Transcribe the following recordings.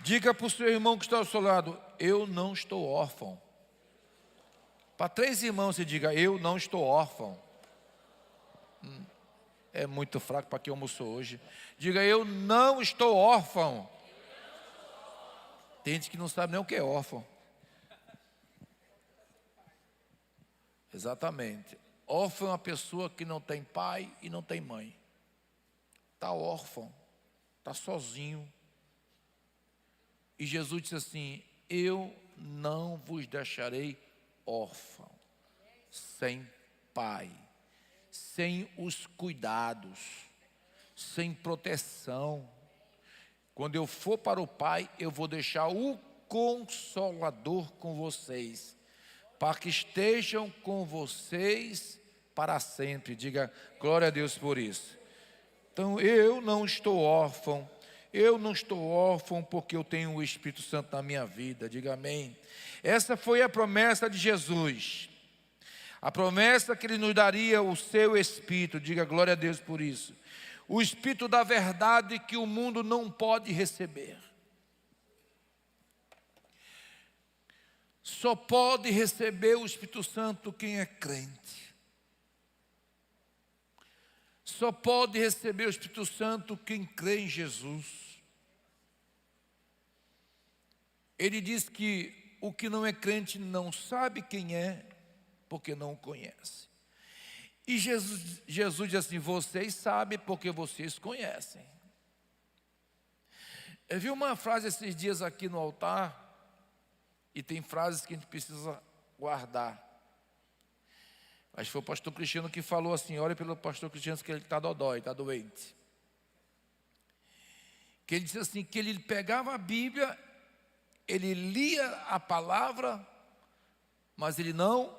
Diga para o seu irmão que está ao seu lado: eu não estou órfão. Para 3 irmãos você diga: eu não estou órfão. É muito fraco para quem almoçou hoje. Diga: eu não estou órfão. Tem gente que não sabe nem o que é órfão. Exatamente. Órfão é uma pessoa que não tem pai e não tem mãe. Está órfão, está sozinho. E Jesus disse assim: eu não vos deixarei órfão, sem pai, sem os cuidados, sem proteção. Quando eu for para o Pai, eu vou deixar o Consolador com vocês, para que estejam com vocês para sempre. Diga glória a Deus por isso. Então eu não estou órfão. Eu não estou órfão porque eu tenho o Espírito Santo na minha vida. Diga amém. Essa foi a promessa de Jesus. A promessa que Ele nos daria o seu Espírito. Diga glória a Deus por isso. O Espírito da verdade que o mundo não pode receber. Só pode receber o Espírito Santo quem é crente. Só pode receber o Espírito Santo quem crê em Jesus. Ele diz que o que não é crente não sabe quem é, porque não o conhece. E Jesus diz assim: vocês sabem porque vocês conhecem. Eu vi uma frase esses dias aqui no altar, e tem frases que a gente precisa guardar. Acho que foi o pastor Cristiano que falou assim: olha pelo pastor Cristiano que ele está dodói, está doente. Que ele disse assim, que ele pegava a Bíblia, ele lia a palavra, mas ele não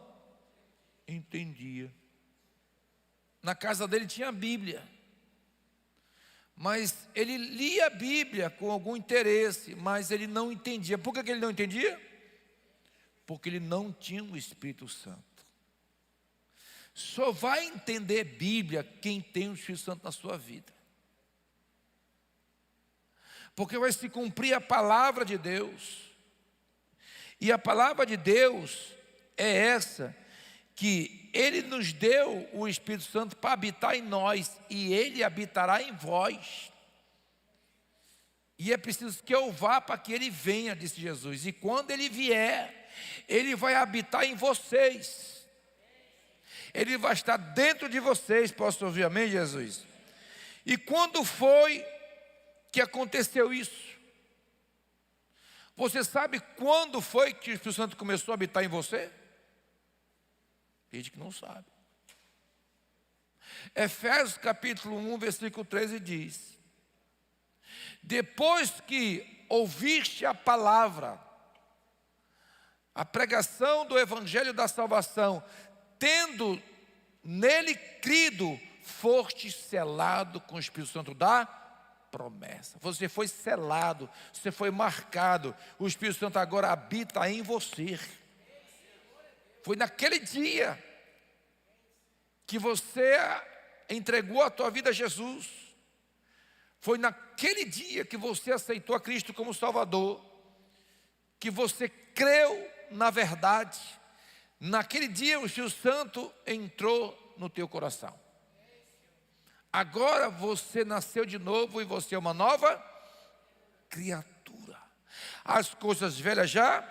entendia. Na casa dele tinha a Bíblia, mas ele lia a Bíblia com algum interesse, mas ele não entendia. Por que ele não entendia? Porque ele não tinha o Espírito Santo. Só vai entender Bíblia quem tem o Espírito Santo na sua vida. Porque vai se cumprir a palavra de Deus. E a palavra de Deus é essa, que Ele nos deu o Espírito Santo para habitar em nós, e Ele habitará em vós. E é preciso que eu vá para que Ele venha, disse Jesus. E quando Ele vier, Ele vai habitar em vocês. Ele vai estar dentro de vocês. Posso ouvir amém, Jesus? E quando foi que aconteceu isso? Você sabe quando foi que o Espírito Santo começou a habitar em você? Tem gente que não sabe. Efésios capítulo 1, versículo 13 diz: depois que ouviste a palavra, a pregação do evangelho da salvação, tendo nele crido, foste selado com o Espírito Santo da promessa. Você foi selado, você foi marcado. O Espírito Santo agora habita em você. Foi naquele dia que você entregou a tua vida a Jesus. Foi naquele dia que você aceitou a Cristo como Salvador, que você creu na verdade. Naquele dia o Espírito Santo entrou no teu coração. Agora você nasceu de novo e você é uma nova criatura. As coisas velhas já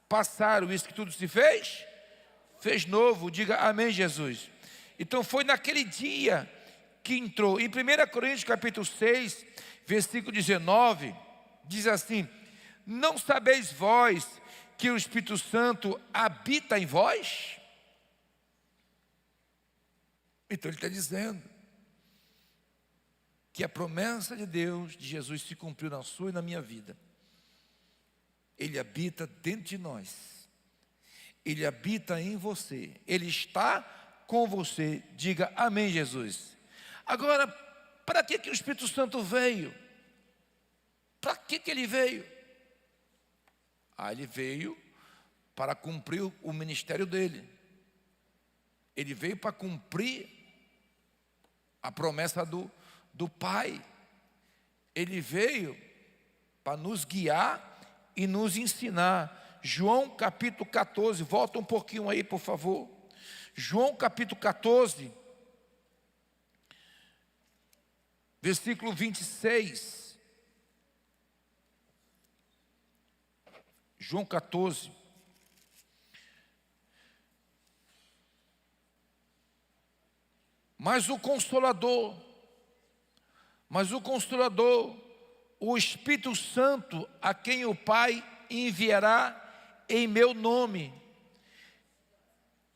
passaram, isso que tudo se fez novo. Diga amém, Jesus. Então foi naquele dia que entrou. Em 1 Coríntios capítulo 6, versículo 19, diz assim: não sabeis vós que o Espírito Santo habita em vós? Então ele está dizendo que a promessa de Deus, de Jesus, se cumpriu na sua e na minha vida. Ele habita dentro de nós. Ele habita em você. Ele está com você. Diga amém, Jesus. Agora, para que o Espírito Santo veio? Para que ele veio? Ele veio para cumprir o ministério dele. Ele veio para cumprir a promessa do Pai. Ele veio para nos guiar e nos ensinar. João capítulo 14, volta um pouquinho aí, por favor. João capítulo 14, versículo 26. João 14. Mas o Consolador, o Espírito Santo, a quem o Pai enviará em meu nome,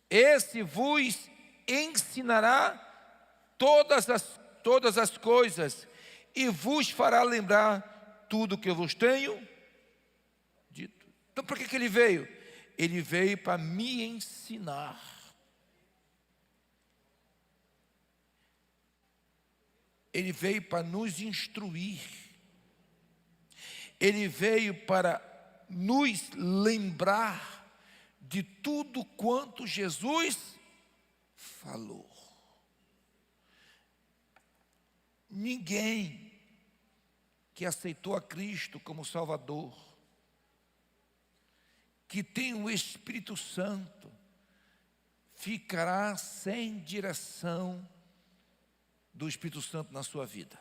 esse vos ensinará todas as coisas e vos fará lembrar tudo que eu vos tenho dito. Então, por que ele veio? Ele veio para me ensinar. Ele veio para nos instruir. Ele veio para nos lembrar de tudo quanto Jesus falou. Ninguém que aceitou a Cristo como Salvador, que tem o Espírito Santo, ficará sem direção do Espírito Santo na sua vida.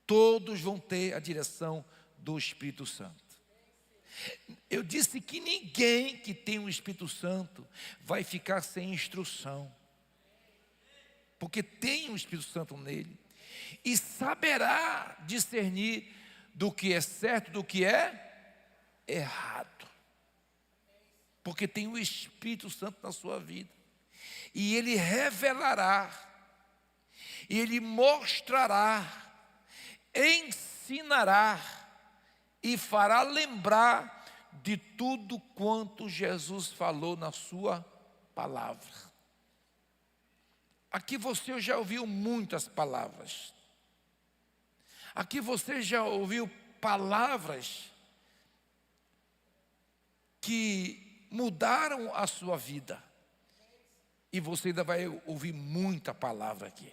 Todos vão ter a direção do Espírito Santo. Eu disse que ninguém que tem o Espírito Santo vai ficar sem instrução, porque tem o Espírito Santo nele, e saberá discernir do que é certo, do que é errado, porque tem o Espírito Santo na sua vida, e ele revelará, e ele mostrará, ensinará e fará lembrar de tudo quanto Jesus falou na sua palavra. Aqui você já ouviu muitas palavras. Aqui você já ouviu palavras que mudaram a sua vida. E você ainda vai ouvir muita palavra aqui.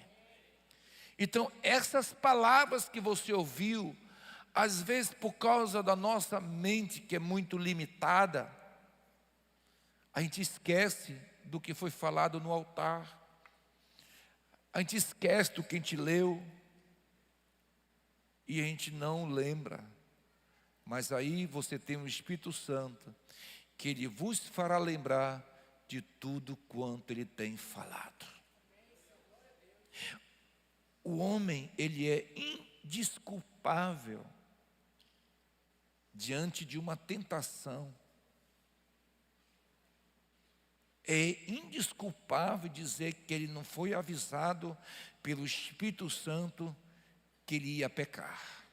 Então, essas palavras que você ouviu, às vezes por causa da nossa mente que é muito limitada, a gente esquece do que foi falado no altar. A gente esquece do que a gente leu. E a gente não lembra. Mas aí você tem o Espírito Santo, que ele vos fará lembrar de tudo quanto ele tem falado. O homem, ele é indesculpável diante de uma tentação. É indesculpável dizer que ele não foi avisado pelo Espírito Santo que ele ia pecar.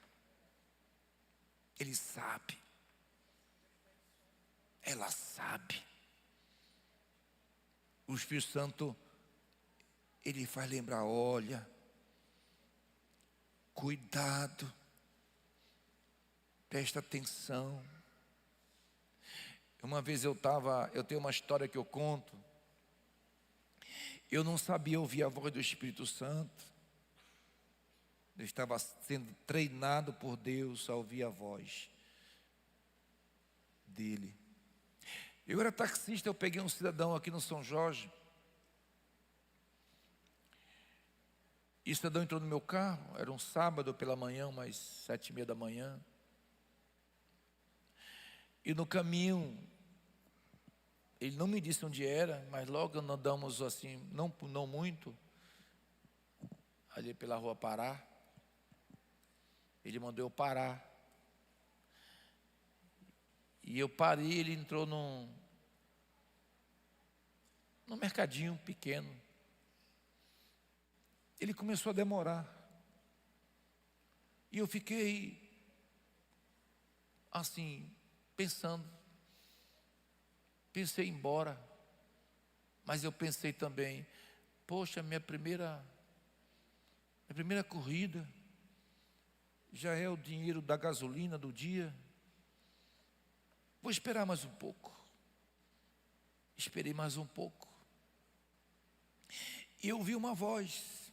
Ele sabe. Ela sabe. O Espírito Santo, ele faz lembrar, olha, cuidado, presta atenção. Uma vez eu tenho uma história que eu conto. Eu não sabia ouvir a voz do Espírito Santo. Eu estava sendo treinado por Deus a ouvir a voz dele. Eu era taxista, eu peguei um cidadão aqui no São Jorge. E o cidadão entrou no meu carro, era um sábado pela manhã, umas 7:30 da manhã. E no caminho, ele não me disse onde era, mas logo andamos assim, não muito, ali pela rua Pará. Ele mandou eu parar. E eu parei, ele entrou num mercadinho pequeno. Ele começou a demorar. E eu fiquei assim, pensando. Pensei em ir embora. Mas eu pensei também, poxa, minha primeira corrida já é o dinheiro da gasolina do dia. Vou esperar mais um pouco. Esperei mais um pouco. E eu ouvi uma voz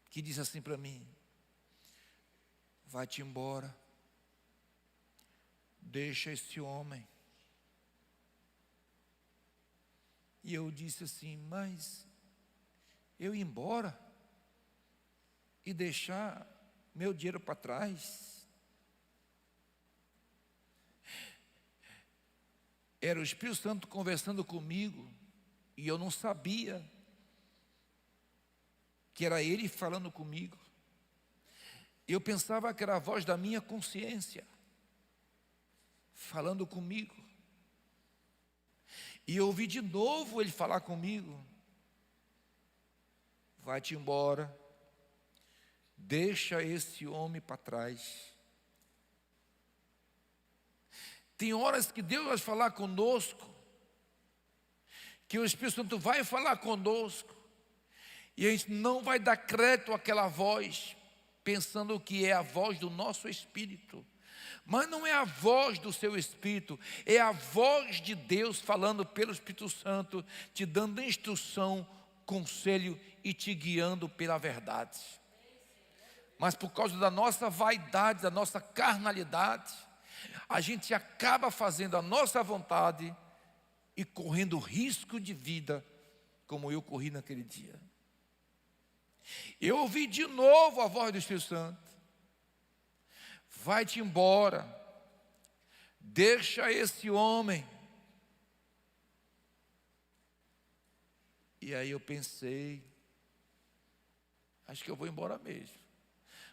que diz assim para mim: vai-te embora, deixa esse homem. E eu disse assim, mas eu ir embora e deixar meu dinheiro para trás? Era o Espírito Santo conversando comigo, e eu não sabia que era Ele falando comigo. Eu pensava que era a voz da minha consciência falando comigo. E eu ouvi de novo Ele falar comigo, vai-te embora, deixa esse homem para trás. Tem horas que Deus vai falar conosco, que o Espírito Santo vai falar conosco, e a gente não vai dar crédito àquela voz, pensando que é a voz do nosso espírito. Mas não é a voz do seu espírito, é a voz de Deus falando pelo Espírito Santo, te dando instrução, conselho e te guiando pela verdade. Mas por causa da nossa vaidade, da nossa carnalidade, a gente acaba fazendo a nossa vontade e correndo risco de vida, como eu corri naquele dia. Eu ouvi de novo a voz do Espírito Santo, vai-te embora, deixa esse homem. E aí eu pensei, acho que eu vou embora mesmo.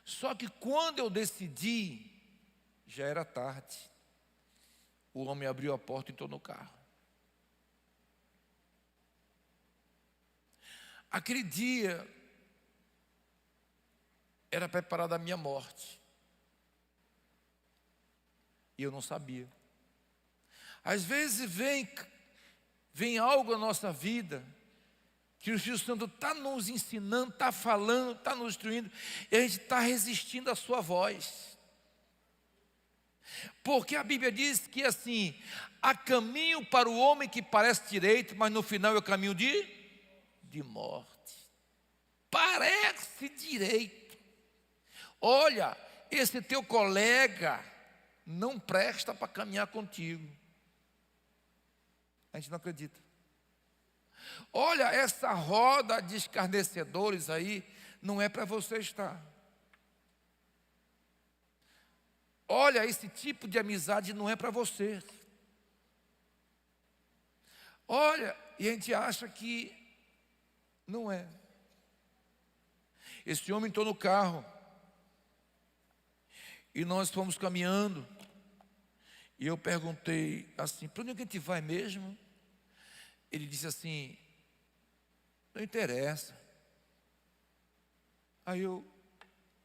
Só que quando eu decidi, já era tarde. O homem abriu a porta e entrou no carro. Aquele dia era preparada a minha morte. E eu não sabia. Às vezes vem algo na nossa vida, que o Espírito Santo está nos ensinando, está falando, está nos instruindo, e a gente está resistindo à sua voz. Porque a Bíblia diz que assim, há caminho para o homem que parece direito, mas no final é o caminho de morte. Parece direito. Olha, esse teu colega não presta para caminhar contigo. A gente não acredita. Olha, essa roda de escarnecedores aí não é para você estar. Olha, esse tipo de amizade não é para você. Olha, e a gente acha que não é. Esse homem entrou no carro e nós fomos caminhando. E eu perguntei assim, para onde é que a gente vai mesmo? Ele disse assim, não interessa.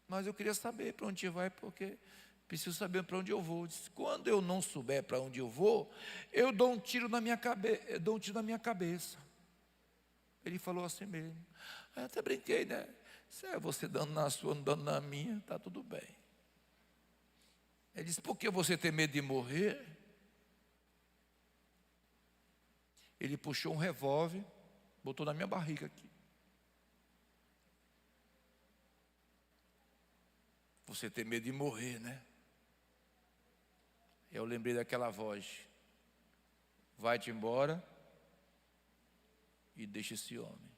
Mas eu queria saber para onde vai, porque preciso saber para onde eu vou. Eu disse, quando eu não souber para onde eu vou, eu dou um tiro na minha cabeça. Ele falou assim mesmo. Eu até brinquei, né? Se é você dando na sua, não dando na minha, está tudo bem. Ele disse, por que você tem medo de morrer? Ele puxou um revólver, botou na minha barriga aqui. Você tem medo de morrer, né? Eu lembrei daquela voz. Vai-te embora e deixa esse homem.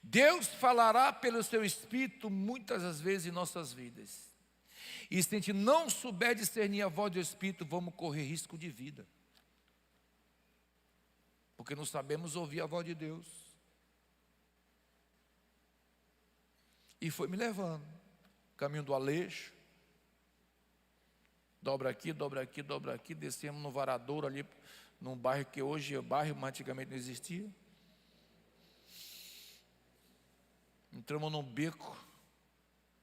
Deus falará pelo seu Espírito muitas das vezes em nossas vidas. E se a gente não souber discernir a voz do Espírito, vamos correr risco de vida. Porque não sabemos ouvir a voz de Deus. E foi me levando. Caminho do Aleixo. Dobra aqui, dobra aqui, dobra aqui. Descemos no Varadouro ali, num bairro que hoje é bairro, mas antigamente não existia. Entramos num beco,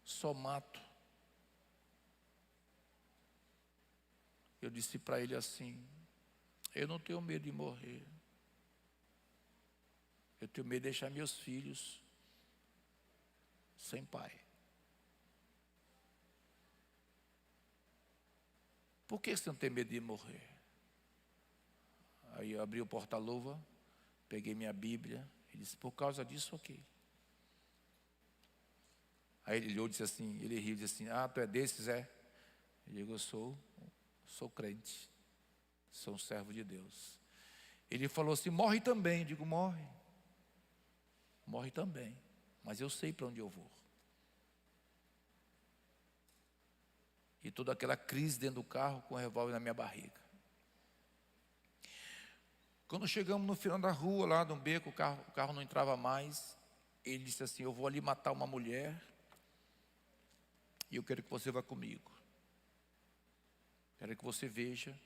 só mato. Eu disse para ele assim, eu não tenho medo de morrer. Eu tenho medo de deixar meus filhos sem pai. Por que você não tem medo de morrer? Aí eu abri o porta-luva, peguei minha Bíblia e disse, por causa disso aqui. Aí ele olhou e disse assim, ele riu e disse assim, tu é desses, é? Eu digo, eu sou crente, sou um servo de Deus. Ele falou assim, morre também. Eu digo, morre também, mas eu sei para onde eu vou. E toda aquela crise dentro do carro com o revólver na minha barriga. Quando chegamos no final da rua, lá no beco, o carro não entrava mais. Ele disse assim, eu vou ali matar uma mulher e eu quero que você vá comigo. Quero que você veja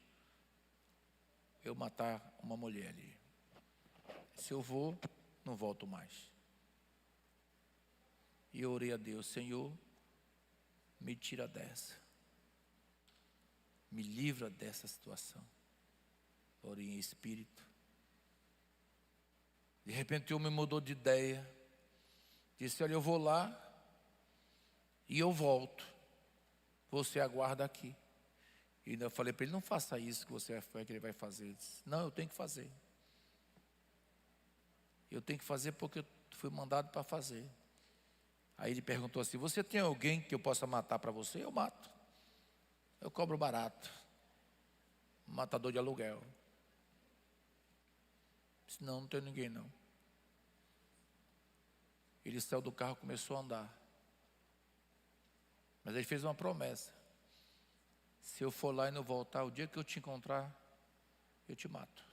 eu matar uma mulher ali. Se eu vou, não volto mais. E eu orei a Deus, Senhor, me tira dessa. Me livra dessa situação. Orei em espírito. De repente o homem mudou de ideia. Disse, olha, eu vou lá e eu volto. Você aguarda aqui. E eu falei para ele, não faça isso que você foi que ele vai fazer. Ele disse, não, eu tenho que fazer. Eu tenho que fazer porque eu fui mandado para fazer. Aí ele perguntou assim, você tem alguém que eu possa matar para você? Eu mato. Eu cobro barato. Matador de aluguel. Eu disse, não tem ninguém não. Ele saiu do carro e começou a andar. Mas ele fez uma promessa. Se eu for lá e não voltar, o dia que eu te encontrar, eu te mato.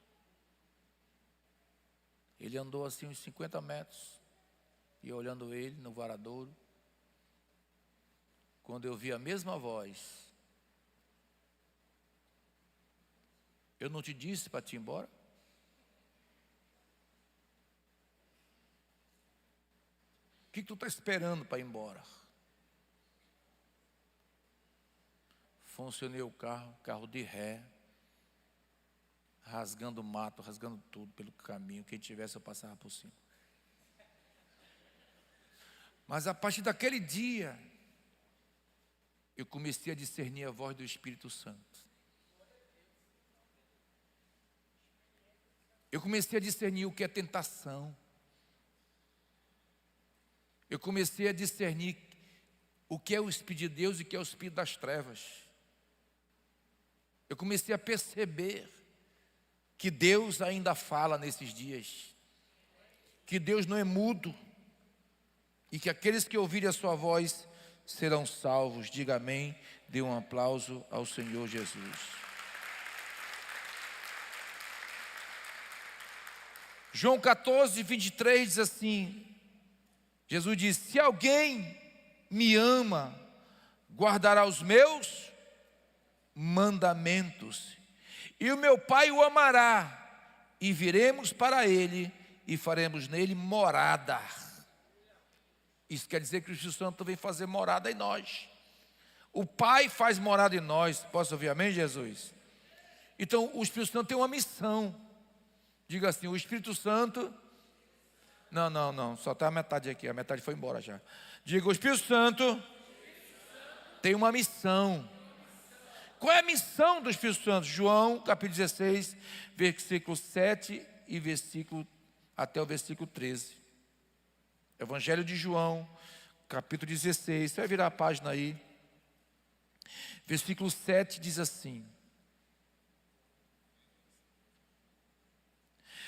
Ele andou assim uns 50 metros. E olhando ele no varadouro. Quando eu vi a mesma voz. Eu não te disse para te ir embora? O que tu está esperando para ir embora? Funcionei o carro de ré, rasgando mato, rasgando tudo pelo caminho. Quem tivesse eu passava por cima. Mas a partir daquele dia, eu comecei a discernir a voz do Espírito Santo. Eu comecei a discernir o que é tentação. Eu comecei a discernir o que é o Espírito de Deus e o que é o Espírito das trevas. Eu comecei a perceber que Deus ainda fala nesses dias. Que Deus não é mudo. E que aqueles que ouvirem a sua voz serão salvos. Diga amém. Dê um aplauso ao Senhor Jesus. João 14, 23 diz assim. Jesus diz, se alguém me ama, guardará os meus mandamentos. E o meu Pai o amará. E viremos para ele e faremos nele morada. Isso quer dizer que o Espírito Santo vem fazer morada em nós. O Pai faz morada em nós. Posso ouvir amém, Jesus? Então o Espírito Santo tem uma missão. Diga assim, o Espírito Santo... Não, só está a metade aqui, a metade foi embora já. Diga, o Espírito Santo tem uma missão. Qual é a missão do Espírito Santo? João, capítulo 16, versículo 7 e até o versículo 13. Evangelho de João, capítulo 16, você vai virar a página aí. Versículo 7 diz assim.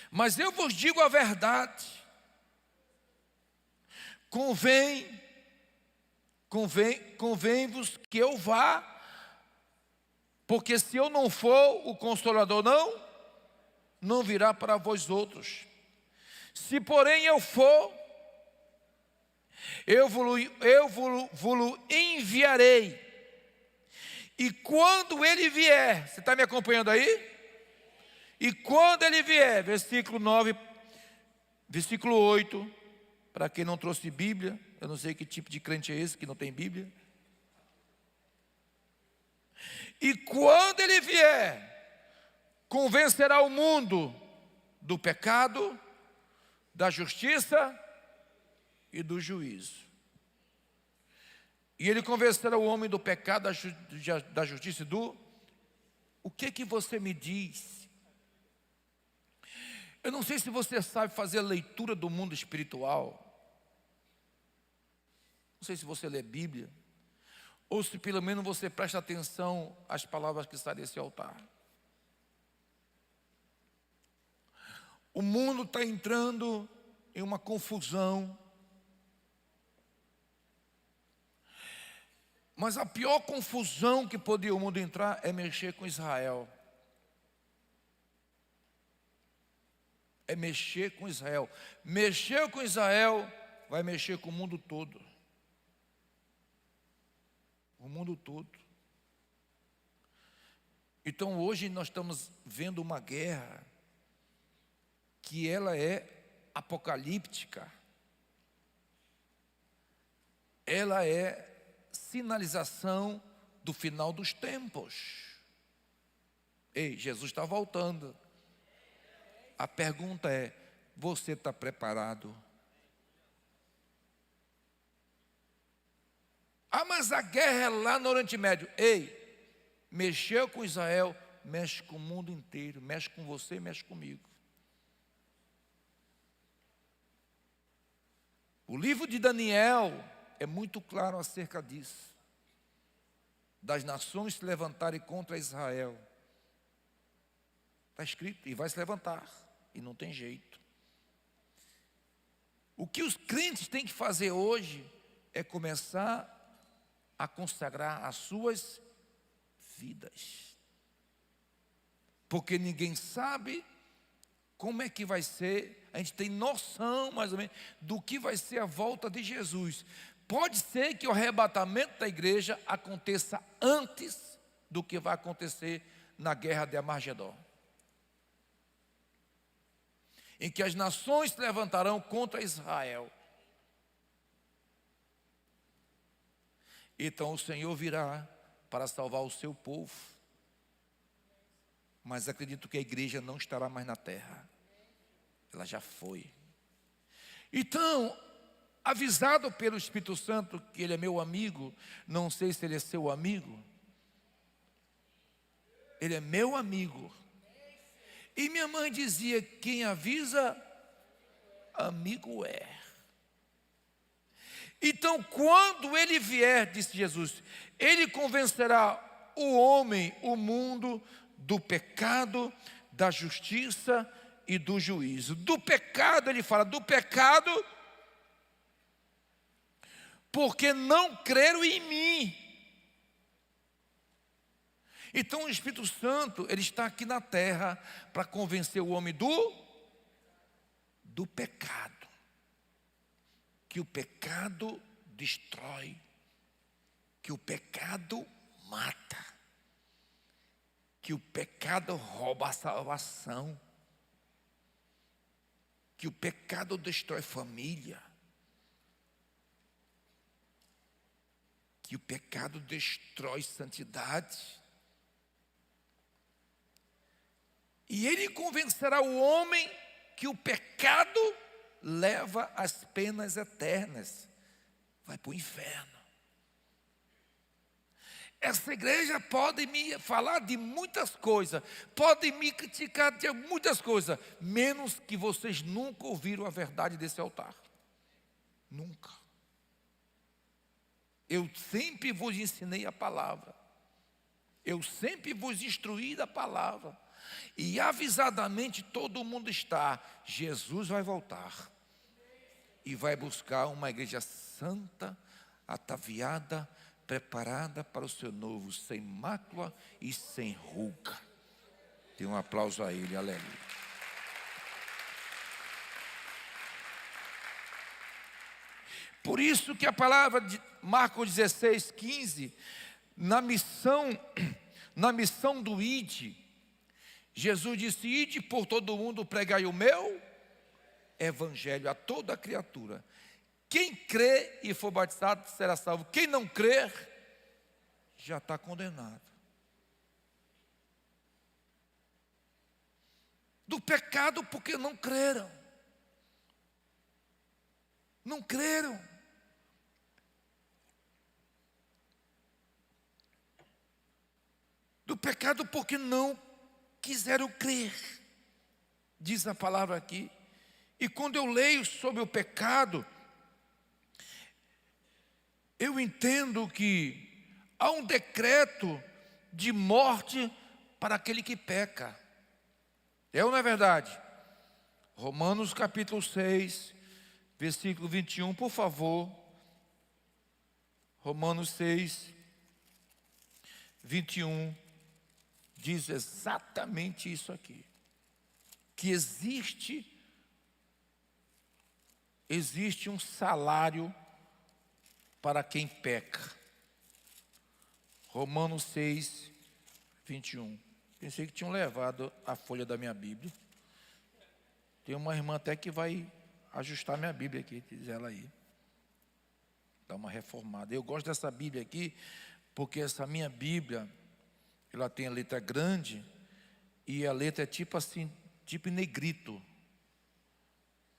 Mas eu vos digo a verdade. Convém-vos que eu vá, porque se eu não for, o Consolador não virá para vós outros. Se porém eu for, eu vos enviarei. E quando ele vier, você está me acompanhando aí? E quando ele vier, versículo 9, versículo 8, para quem não trouxe Bíblia, eu não sei que tipo de crente é esse que não tem Bíblia. E quando ele vier, convencerá o mundo do pecado, da justiça e do juízo. E ele convencerá o homem do pecado, da justiça e do... O que você me diz? Eu não sei se você sabe fazer a leitura do mundo espiritual. Não sei se você lê Bíblia, ou se pelo menos você presta atenção às palavras que estão nesse altar. O mundo está entrando em uma confusão. Mas a pior confusão que poderia o mundo entrar é mexer com Israel. É mexer com Israel. Mexer com Israel vai mexer com o mundo todo. O mundo todo. Então hoje nós estamos vendo uma guerra que ela é apocalíptica. Ela é sinalização do final dos tempos. Ei, Jesus está voltando. A pergunta é: você está preparado? Ah, mas a guerra é lá no Oriente Médio. Ei, mexeu com Israel, mexe com o mundo inteiro, mexe com você, mexe comigo. O livro de Daniel é muito claro acerca disso. Das nações se levantarem contra Israel. Está escrito, e vai se levantar, e não tem jeito. O que os crentes têm que fazer hoje é começar a consagrar as suas vidas. Porque ninguém sabe como é que vai ser. A gente tem noção mais ou menos do que vai ser a volta de Jesus. Pode ser que o arrebatamento da igreja aconteça antes do que vai acontecer na guerra de Armagedon, em que as nações se levantarão contra Israel. Então o Senhor virá para salvar o seu povo. Mas acredito que a igreja não estará mais na terra. Ela já foi. Então, avisado pelo Espírito Santo que ele é meu amigo, não sei se ele é seu amigo. Ele é meu amigo. E minha mãe dizia: quem avisa, amigo é. Então, quando ele vier, disse Jesus, ele convencerá o homem, o mundo, do pecado, da justiça e do juízo. Do pecado, ele fala, do pecado, porque não creram em mim. Então o Espírito Santo, ele está aqui na terra para convencer o homem do pecado. Que o pecado destrói, que o pecado mata, que o pecado rouba a salvação, que o pecado destrói família, que o pecado destrói santidade. E ele convencerá o homem que o pecado leva às penas eternas, vai para o inferno. Essa igreja pode me falar de muitas coisas, pode me criticar de muitas coisas, menos que vocês nunca ouviram a verdade desse altar. Nunca. Eu sempre vos ensinei a palavra, eu sempre vos instruí da palavra. E avisadamente todo mundo está. Jesus vai voltar e vai buscar uma igreja santa, ataviada, preparada para o seu novo, sem mácula e sem ruga. Dê um aplauso a ele, aleluia. Por isso que a palavra de Marcos 16, 15, na missão do ide, Jesus disse: ide por todo mundo, pregai o meu evangelho a toda criatura. Quem crê e for batizado será salvo. Quem não crer, já está condenado. Do pecado porque não creram. Não creram. Do pecado porque não quiseram crer, diz a palavra aqui. E quando eu leio sobre o pecado, eu entendo que há um decreto de morte para aquele que peca. É ou não é verdade? Romanos capítulo 6, versículo 21, por favor. Romanos 6, 21, diz exatamente isso aqui. Que existe um salário para quem peca. Romanos 6, 21. Pensei que tinham levado a folha da minha Bíblia. Tem uma irmã até que vai ajustar minha Bíblia aqui, diz ela aí. Dá uma reformada. Eu gosto dessa Bíblia aqui, porque essa minha Bíblia, ela tem a letra grande, e a letra é tipo assim, tipo em negrito.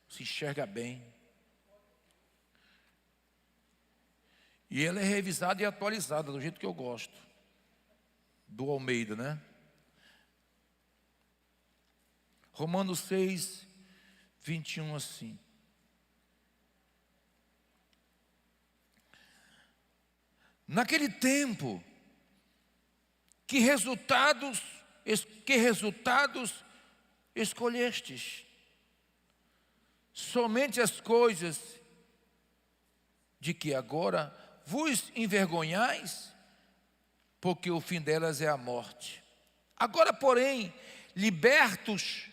Se enxerga bem. E ela é revisada e atualizada, do jeito que eu gosto. Do Almeida, né? Romanos 6, 21 assim. Naquele tempo, que resultados escolhestes? Somente as coisas de que agora vos envergonhais, porque o fim delas é a morte. Agora, porém, libertos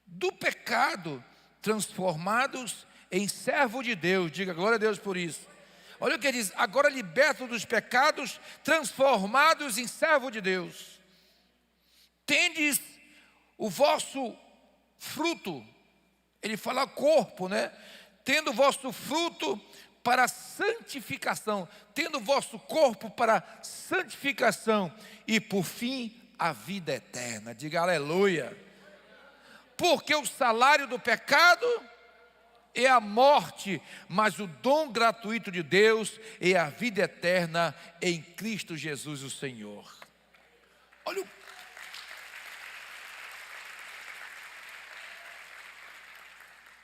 do pecado, transformados em servo de Deus. Diga glória a Deus por isso. Olha o que ele diz: agora libertos dos pecados, transformados em servo de Deus. Tendes o vosso fruto, ele fala corpo, né? Tendo o vosso fruto para santificação, tendo o vosso corpo para santificação, e por fim a vida eterna. Diga aleluia. Porque o salário do pecado é a morte, mas o dom gratuito de Deus é a vida eterna em Cristo Jesus o Senhor. Olha o...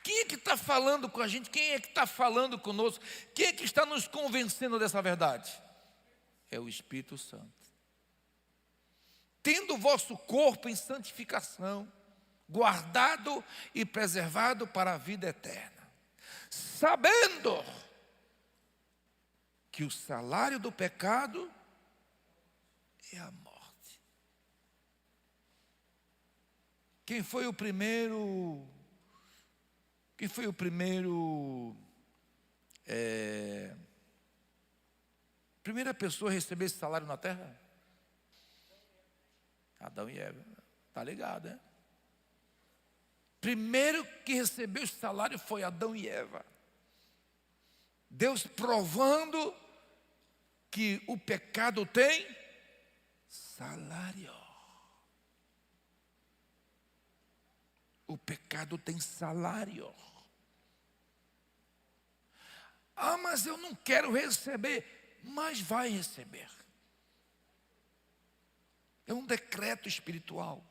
Quem é que está falando com a gente? Quem é que está falando conosco? Quem é que está nos convencendo dessa verdade? É o Espírito Santo. Tendo o vosso corpo em santificação, guardado e preservado para a vida eterna, sabendo que o salário do pecado é a morte. Quem foi o primeiro primeira pessoa a receber esse salário na terra? Adão e Eva. Está ligado, né? Primeiro que recebeu esse salário foi Adão e Eva. Deus provando que o pecado tem salário. O pecado tem salário. Ah, mas eu não quero receber. Mas vai receber. É um decreto espiritual.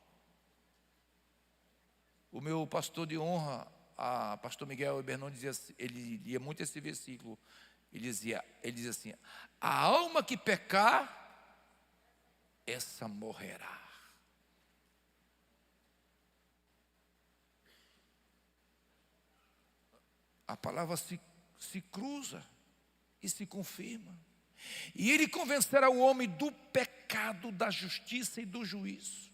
O meu pastor de honra, pastor Miguel Ebernon, dizia, ele lia muito esse versículo. Ele dizia assim: a alma que pecar, essa morrerá. A palavra se cruza e se confirma. E ele convencerá o homem do pecado, da justiça e do juízo.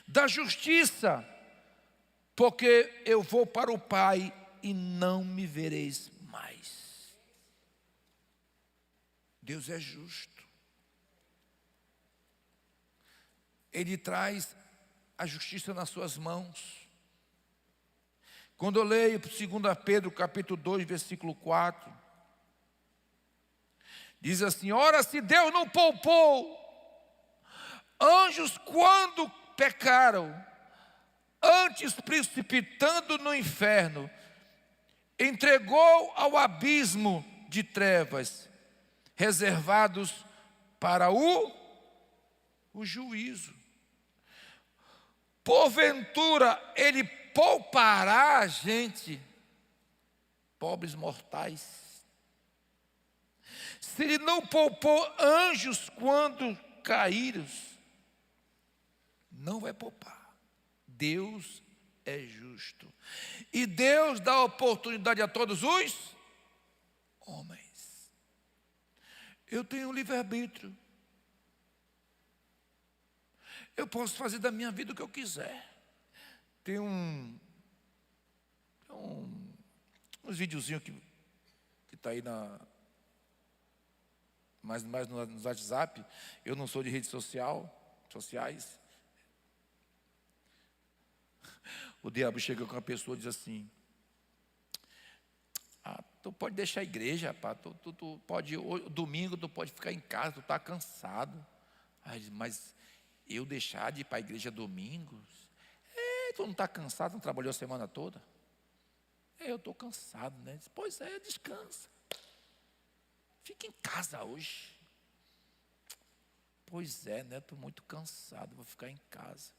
Da justiça, porque eu vou para o Pai e não me vereis mais. Deus é justo. Ele traz a justiça nas suas mãos. Quando eu leio 2 Pedro capítulo 2, versículo 4, diz assim: ora, se Deus não poupou anjos quando pecaram, antes precipitando no inferno, entregou ao abismo de trevas, reservados para o juízo. Porventura ele poupará a gente, pobres mortais, Se Ele não poupou anjos quando caíram, não vai poupar. Deus é justo. E Deus dá oportunidade a todos os homens. Eu tenho um livre-arbítrio. Eu posso fazer da minha vida o que eu quiser. Tem uns videozinhos que está aí mais no WhatsApp. Eu não sou de redes sociais. O diabo chega com a pessoa e diz assim: tu pode deixar a igreja, rapaz, tu pode, domingo tu pode ficar em casa, tu está cansado. Aí, mas eu deixar de ir para a igreja domingos? Tu não está cansado, não trabalhou a semana toda? Eu estou cansado, né? Diz, pois é, descansa. Fica em casa hoje. Pois é, né? Estou muito cansado, vou ficar em casa.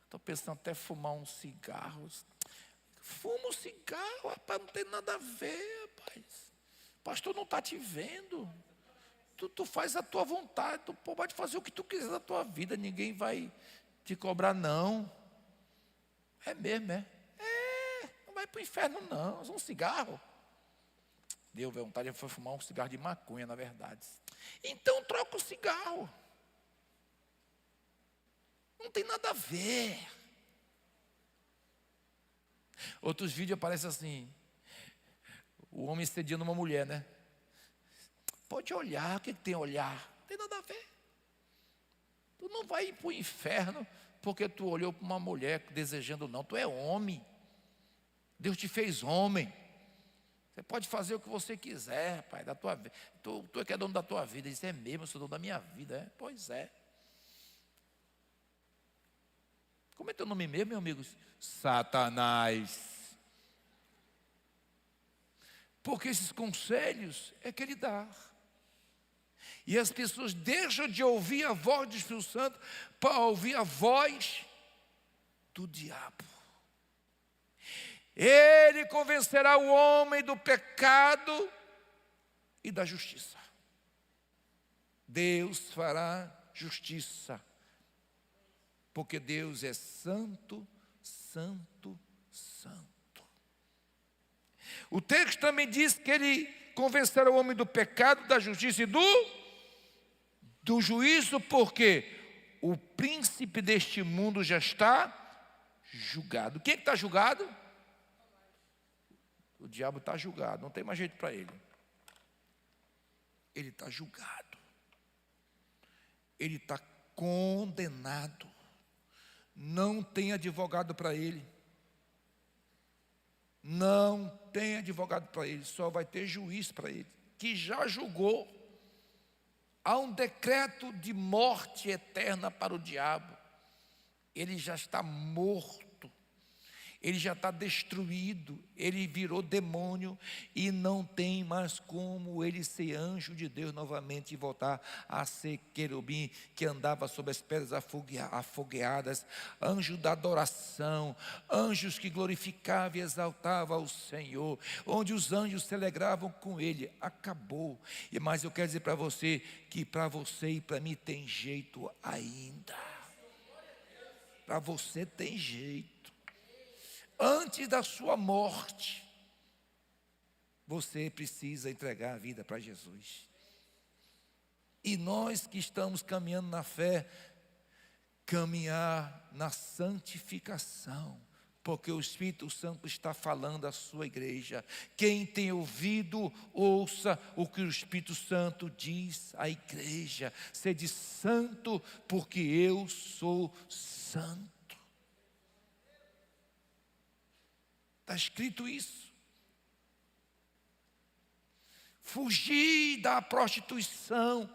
Estou pensando até fumar um cigarro. Fuma um cigarro, rapaz, não tem nada a ver, rapaz. O pastor não está te vendo. Tu faz a tua vontade, tu pode fazer o que tu quiser da tua vida, ninguém vai te cobrar, não. É mesmo, é? Não vai para o inferno, não. Um cigarro. Deu vontade de fumar um cigarro de maconha, na verdade. Então troca o cigarro. Não tem nada a ver. Outros vídeos aparecem assim: o homem sediando uma mulher, né? Pode olhar, o que tem a olhar? Não tem nada a ver. Tu não vai ir para o inferno porque tu olhou para uma mulher desejando, não. Tu é homem. Deus te fez homem. Você pode fazer o que você quiser, pai, da tua vida. Tu é que é dono da tua vida. Isso é mesmo, eu sou dono da minha vida. É? Pois é. Como é teu nome mesmo, meus amigos? Satanás. Porque esses conselhos é que ele dá. E as pessoas deixam de ouvir a voz do Espírito Santo para ouvir a voz do diabo. Ele convencerá o homem do pecado e da justiça. Deus fará justiça. Porque Deus é santo, santo, santo. O texto também diz que ele convencerá o homem do pecado, da justiça e do juízo, porque o príncipe deste mundo já está julgado. Quem é que está julgado? O diabo está julgado, não tem mais jeito para ele. Ele está julgado. Ele está condenado. Não tem advogado para ele. Não tem advogado para ele, só vai ter juiz para ele, que já julgou. Há um decreto de morte eterna para o diabo. Ele já está morto. Ele já está destruído, ele virou demônio e não tem mais como ele ser anjo de Deus novamente e voltar a ser querubim que andava sobre as pedras afogueadas, anjo da adoração, anjos que glorificavam e exaltavam ao Senhor, onde os anjos se alegravam com ele. Acabou. Mas eu quero dizer para você que para você e para mim tem jeito ainda. Para você tem jeito. Antes da sua morte, você precisa entregar a vida para Jesus. E nós que estamos caminhando na fé, caminhar na santificação, porque o Espírito Santo está falando à sua igreja. Quem tem ouvido, ouça o que o Espírito Santo diz à igreja. Sede santo, porque eu sou santo. Está escrito isso. Fugir da prostituição.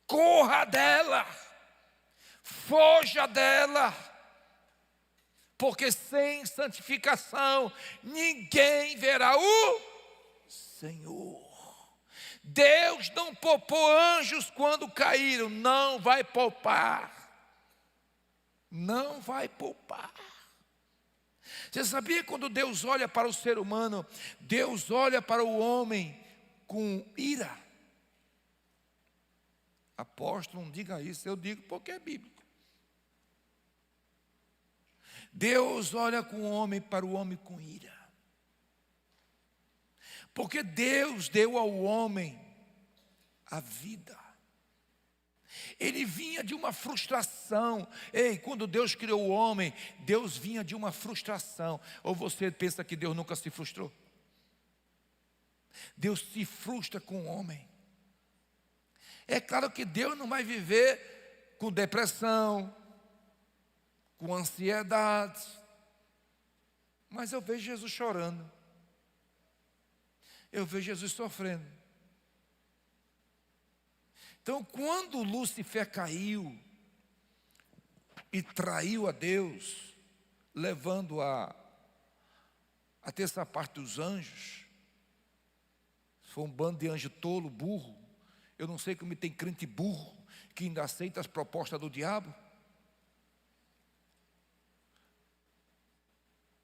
Corra dela. Foja dela. Porque sem santificação ninguém verá o Senhor. Deus não poupou anjos quando caíram. Não vai poupar. Não vai poupar. Você sabia quando Deus olha para o ser humano, Deus olha para o homem com ira. Apóstolo, não diga isso, eu digo porque é bíblico. Deus olha com o homem para o homem com ira. Porque Deus deu ao homem a vida. Ele vinha de uma frustração. Ei, quando Deus criou o homem, Deus vinha de uma frustração. Ou você pensa que Deus nunca se frustrou? Deus se frustra com o homem. É claro que Deus não vai viver com depressão, com ansiedade. Mas eu vejo Jesus chorando. Eu vejo Jesus sofrendo. Então, quando Lúcifer caiu e traiu a Deus, levando a terça parte dos anjos, foi um bando de anjo tolo, burro. Eu não sei como tem crente burro que ainda aceita as propostas do diabo.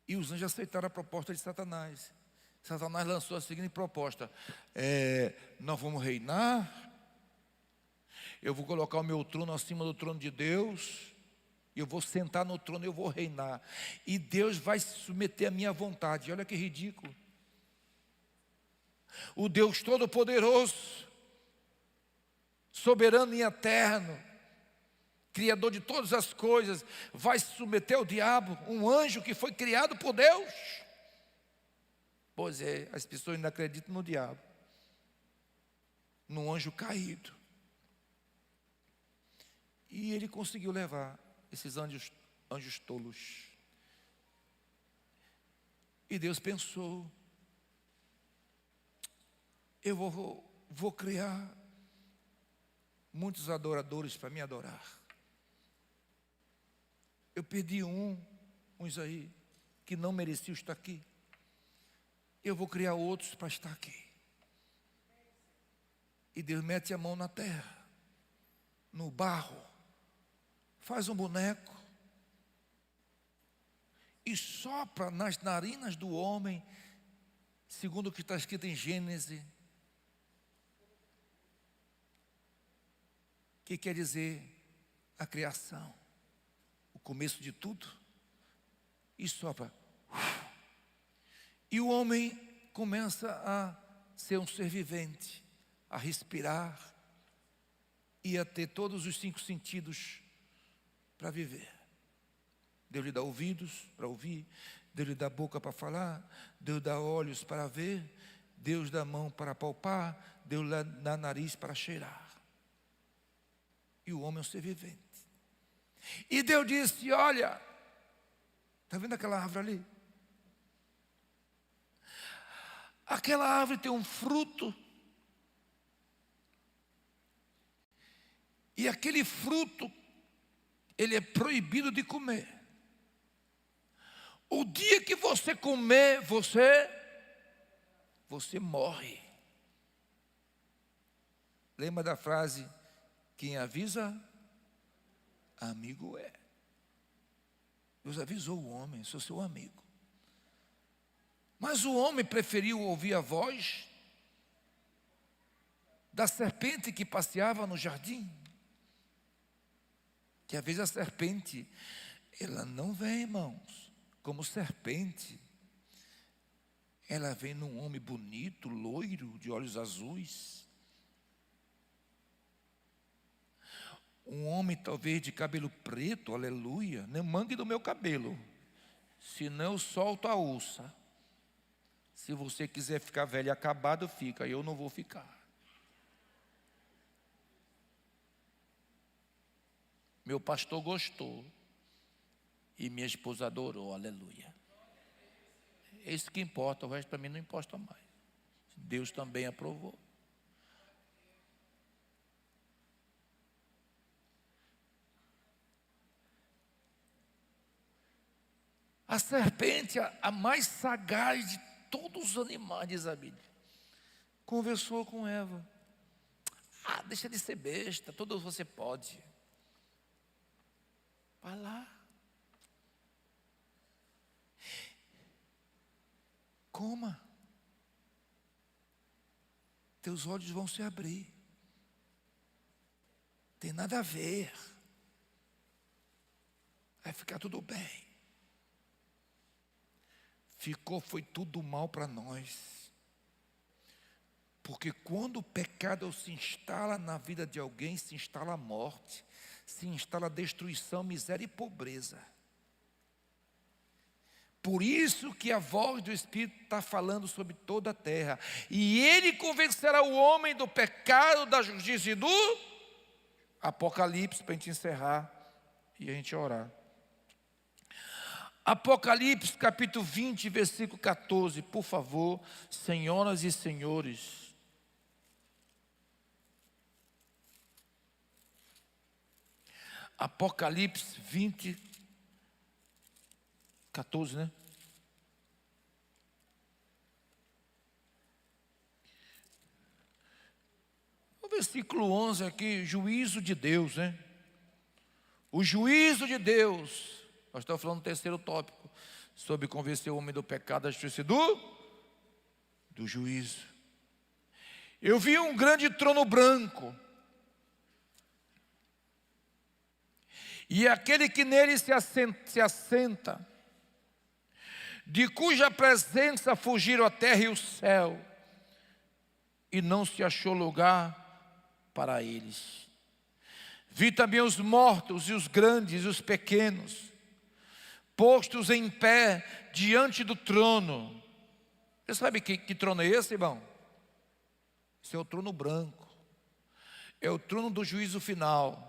E os anjos aceitaram a proposta de Satanás. Satanás lançou a seguinte proposta: nós vamos reinar, eu vou colocar o meu trono acima do trono de Deus, eu vou sentar no trono e eu vou reinar, e Deus vai se submeter à minha vontade. Olha que ridículo. O Deus Todo-Poderoso, soberano e eterno, Criador de todas as coisas, vai se submeter ao diabo, um anjo que foi criado por Deus. Pois é, as pessoas ainda acreditam no diabo, no anjo caído. E ele conseguiu levar esses anjos tolos. E Deus pensou: eu vou criar muitos adoradores para me adorar. Eu perdi uns aí, que não mereciam estar aqui. Eu vou criar outros para estar aqui. E Deus mete a mão na terra, no barro, faz um boneco e sopra nas narinas do homem, segundo o que está escrito em Gênesis, que quer dizer a criação, o começo de tudo, e sopra. E o homem começa a ser um ser vivente, a respirar e a ter todos os 5 sentidos para viver. Deus lhe dá ouvidos para ouvir, Deus lhe dá boca para falar, Deus dá olhos para ver, Deus dá mão para palpar, Deus dá nariz para cheirar. E o homem é um ser vivente. E Deus disse: olha, está vendo aquela árvore ali? Aquela árvore tem um fruto, e aquele fruto, ele é proibido de comer. O dia que você comer, você morre. Lembra da frase: quem avisa, amigo é. Deus avisou o homem: sou seu amigo. Mas o homem preferiu ouvir a voz da serpente que passeava no jardim. Que às vezes a serpente, ela não vem, irmãos, como serpente. Ela vem num homem bonito, loiro, de olhos azuis. Um homem talvez de cabelo preto, aleluia. Nem mangue do meu cabelo, senão eu solto a ursa. Se você quiser ficar velho e acabado, fica, eu não vou ficar. Meu pastor gostou e minha esposa adorou, aleluia. É isso que importa, o resto para mim não importa mais. Deus também aprovou. A serpente, a mais sagaz de todos os animais, diz a Bíblia, conversou com Eva. Deixa de ser besta, tudo você pode. Vai lá. Coma. teus olhos vão se abrir. Tem nada a ver. Vai ficar tudo bem. Foi tudo mal para nós. Porque quando o pecado se instala na vida de alguém, se instala a morte, se instala a destruição, miséria e pobreza. Por isso que a voz do Espírito está falando sobre toda a terra. E ele convencerá o homem do pecado, da justiça e do Apocalipse, para a gente encerrar e a gente orar. Apocalipse capítulo 20, versículo 14, por favor, senhoras e senhores. Apocalipse 20, 14, né? O versículo 11 aqui, juízo de Deus, né? O juízo de Deus. Nós estamos falando do terceiro tópico, sobre convencer o homem do pecado, da justiça e do juízo. Eu vi um grande trono branco, e aquele que nele se assenta, de cuja presença fugiram a terra e o céu, e não se achou lugar para eles. Vi também os mortos e os grandes e os pequenos, postos em pé diante do trono. Você sabe que trono é esse, irmão? Esse é o trono branco. É o trono do juízo final,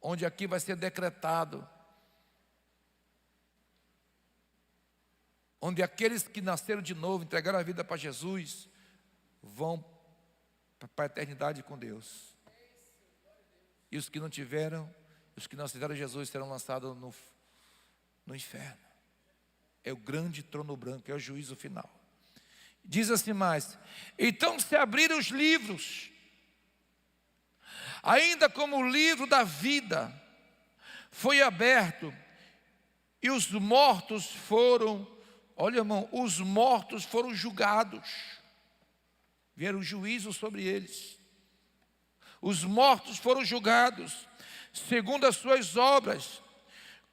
onde aqui vai ser decretado, onde aqueles que nasceram de novo, entregaram a vida para Jesus, vão para a eternidade com Deus. E os que não tiveram, os que não aceitaram Jesus, serão lançados no inferno. É o grande trono branco, é o juízo final. Diz assim mais: então se abriram os livros, ainda como o livro da vida foi aberto, e os mortos foram, olha irmão, os mortos foram julgados. Vieram juízo sobre eles. Os mortos foram julgados segundo as suas obras,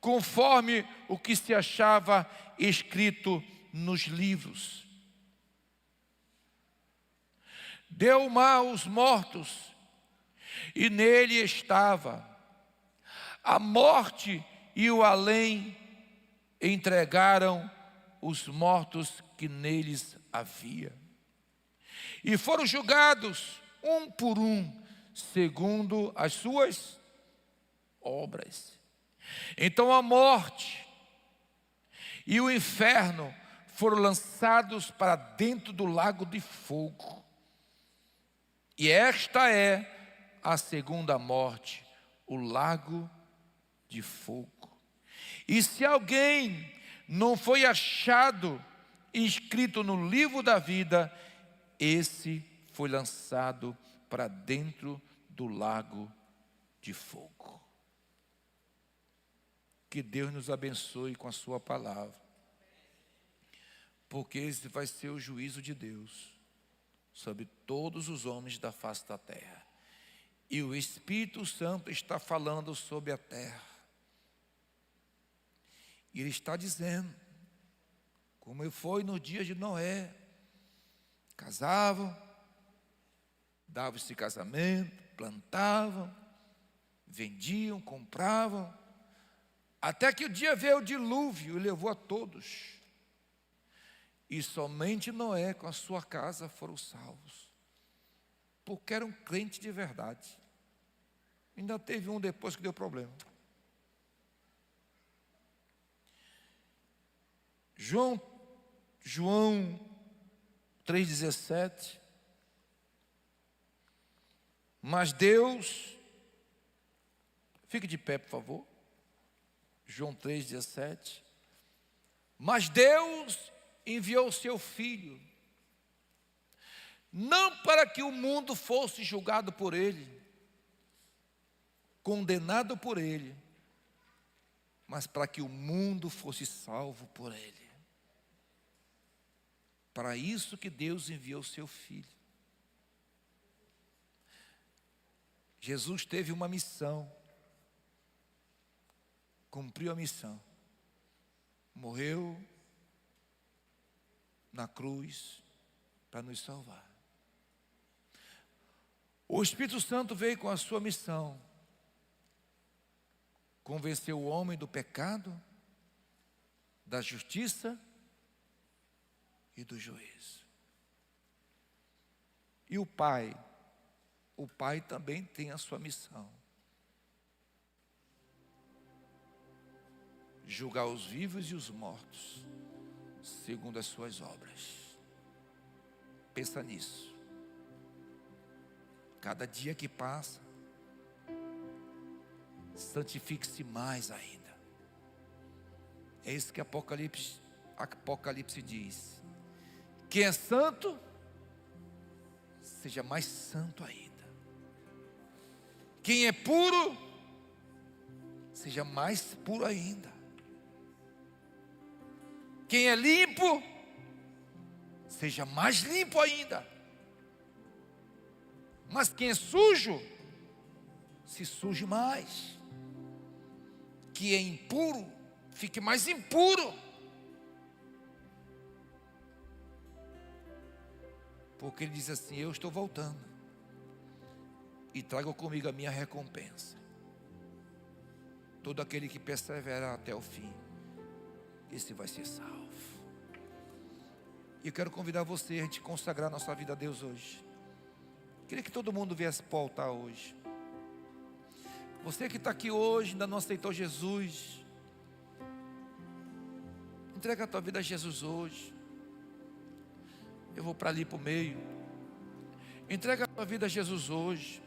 conforme o que se achava escrito nos livros. Deu o mar aos mortos, e nele estava. A morte e o além entregaram os mortos que neles havia. E foram julgados, um por um, segundo as suas obras. Então a morte e o inferno foram lançados para dentro do lago de fogo. E esta é a segunda morte, o lago de fogo. E se alguém não foi achado inscrito no livro da vida, esse foi lançado para dentro do lago de fogo. Que Deus nos abençoe com a sua palavra, porque esse vai ser o juízo de Deus sobre todos os homens da face da terra. E o Espírito Santo está falando sobre a terra. E Ele está dizendo, como foi no dia de Noé: casavam, davam-se casamento, plantavam, vendiam, compravam, até que o dia veio o dilúvio e levou a todos. E somente Noé com a sua casa foram salvos, porque era um crente de verdade. Ainda teve um depois que deu problema. João 3,17. Mas Deus, fique de pé por favor. João 3,17. Mas Deus enviou o seu Filho, não para que o mundo fosse julgado por ele, condenado por ele, mas para que o mundo fosse salvo por ele. Para isso que Deus enviou o seu Filho. Jesus teve uma missão, cumpriu a missão, morreu na cruz para nos salvar. O Espírito Santo veio com a sua missão, convencer o homem do pecado, da justiça e do juízo. E o Pai também tem a sua missão: julgar os vivos e os mortos, segundo as suas obras. Pensa nisso. Cada dia que passa, santifique-se mais ainda. É isso que Apocalipse diz. Quem é santo, seja mais santo ainda. Quem é puro, seja mais puro ainda. Quem é limpo, seja mais limpo ainda. Mas quem é sujo, se suje mais. Quem é impuro, fique mais impuro. Porque ele diz assim: eu estou voltando, e trago comigo a minha recompensa. Todo aquele que perseverar até o fim, esse vai ser salvo. E eu quero convidar você a gente consagrar nossa vida a Deus hoje. Queria que todo mundo viesse para o altar hoje. Você que está aqui hoje, ainda não aceitou Jesus, entrega a tua vida a Jesus hoje. Eu vou para ali para o meio. Entrega a tua vida a Jesus hoje.